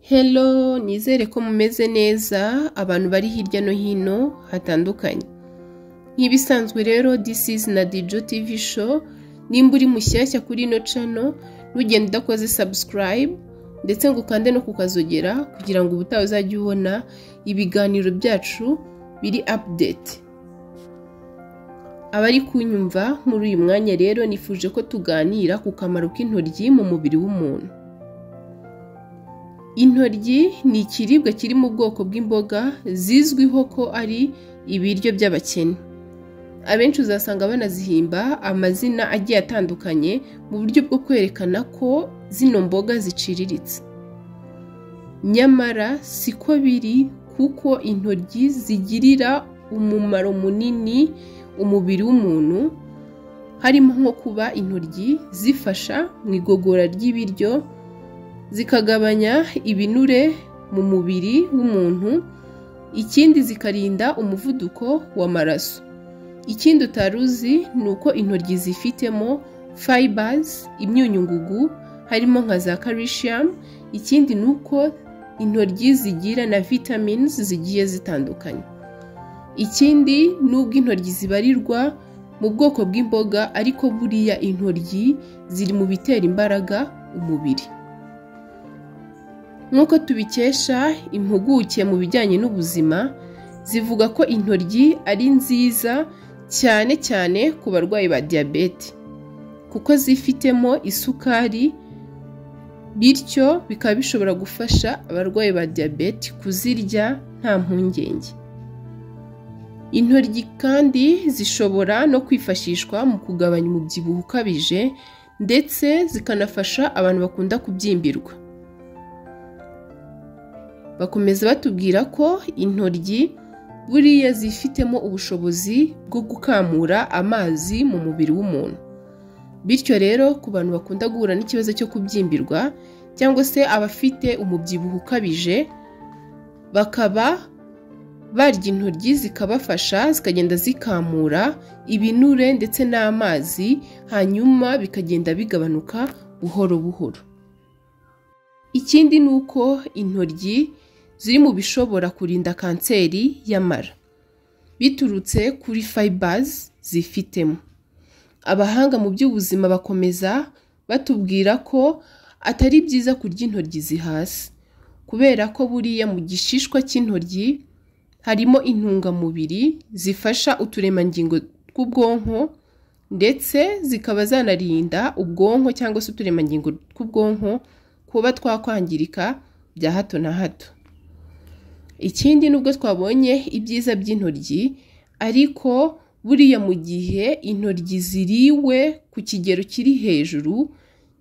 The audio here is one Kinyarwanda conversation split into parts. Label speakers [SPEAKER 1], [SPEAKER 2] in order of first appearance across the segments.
[SPEAKER 1] Hello, nizere ko mumeze neza abantu bari hirya no hino hatandukanye. Nk'ibisanzwe rero this is Nadijo TV show. Nimba uri mushyashya kuri ino channel, ntugende udakoze subscribe ndetse ngo ukande no kukazogera kugira ngo ubutaha uzajye ubona ibiganiro byacu biri update. Abari kunyumva muri uyu mwanya rero nifuje ko tuganira ku kamaro k'intoryi mu mubiri w'umuntu. Intoryi ni ikiribwa kiri mu bwoko bw'imboga zizwiho ko ari ibiryo by'abakene. Abenshi uzasanga banazihimba amazina agiye atandukanye mu buryo bwo kwerekana ko zino mboga ziciriritse. Nyamara siko biri, kuko intoryi zigirira umumaro munini umubiri w'umuntu, harimo nko kuba intoryi zifasha mu igogora ry'ibiryo, zikagabanya ibinure mu mubiri w'umuntu, ikindi zikarinda umuvuduko w'amaraso. Ikindi utaruzi ni uko intoryi zifitemo fibers, imyunyungugu, harimo nka za calcium. Ikindi ni uko intoryi zigira na vitamins zigiye zitandukanye. Ikindi nubwo intoryi zibarirwa mu bwoko bw'imboga, ariko buriya intoryi ziri mu bitera imbaraga umubiri. Nk'uko tubikesha impuguke mu bijyanye n'ubuzima, zivuga ko intoryi ari nziza cyane cyane ku barwayi ba diyabete, kuko zifitemo isukari, bityo bikaba bishobora gufasha abarwayi ba diyabete kuzirya nta mpungenge. Intoryi kandi zishobora no kwifashishwa mu kugabanya umubyibuho ukabije, ndetse zikanafasha abantu bakunda kubyimbirwa. Bakomeza batubwira ko intoryi buriya zifitemo ubushobozi bwo gukamura amazi mu mubiri w'umuntu. Bityo rero ku bantu bakunda guhura n'ikibazo cyo kubyimbirwa cyangwa se abafite umubyibuho ukabije, bakaba barya intoryi zikabafasha, zikagenda zikamura ibinure ndetse n'amazi, hanyuma bikagenda bigabanuka buhoro buhoro. Ikindi ni uko intoryi ziri mu bishobora kurinda kanseri y'amara, biturutse kuri fibers zifitemo. Abahanga mu by'ubuzima bakomeza batubwira ko atari byiza kurya intoryi zihase, kubera ko buriya mu gishishwa cy'intoryi harimo intungamubiri zifasha uturemangingo tw'ubwonko, ndetse zikaba zanarinda ubwonko cyangwa se uturemangingo tw'ubwonko kuba twakwangirika bya hato na hato. Ikindi nubwo twabonye ibyiza by'intoryi, ariko buriya mu gihe intoryi ziriwe ku kigero kiri hejuru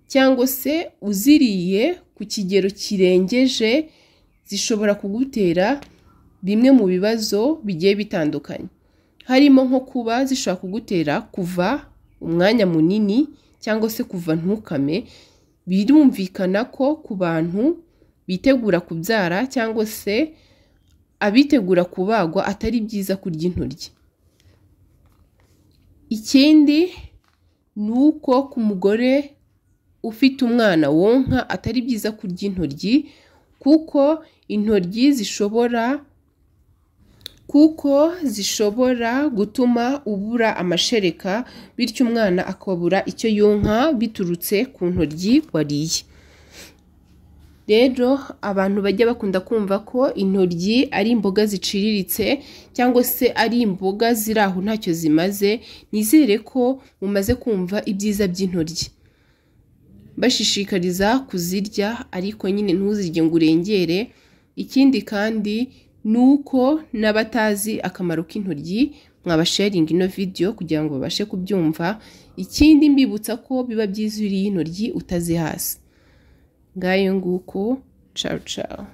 [SPEAKER 1] cyangwa se uziriye ku kigero kirengeje, zishobora kugutera bimwe mu bibazo bigiye bitandukanye, harimo nko kuba zishobora kugutera kuva umwanya munini cyangwa se kuva ntukame. Birumvikana ko ku bantu bitegura kubyara cyangwa se abitegura kubagwa atari byiza kurya intoryi. Ikindi ni uko ku mugore ufite umwana wonka atari byiza kurya intoryi, kuko intoryi zishobora gutuma ubura amashereka, bityo umwana akabura icyo yonka biturutse ku ntoryi wariye. Rero abantu bajya bakunda kumva ko intoryi ari imboga ziciriritse cyangwa se ari imboga ziri aho ntacyo zimaze, nizere ko mumaze kumva ibyiza by'intoryi. Bashishikariza kuzirya, ariko nyine ntuzirye ngo urengere. Ikindi kandi ni uko n'abatazi akamaro k'intoryi mwabasharinga ino video kugira ngo babashe kubyumva. Ikindi mbibutsa ko biba byiza uriye intoryi utazihase. Ngayo nguko, ciao ciao.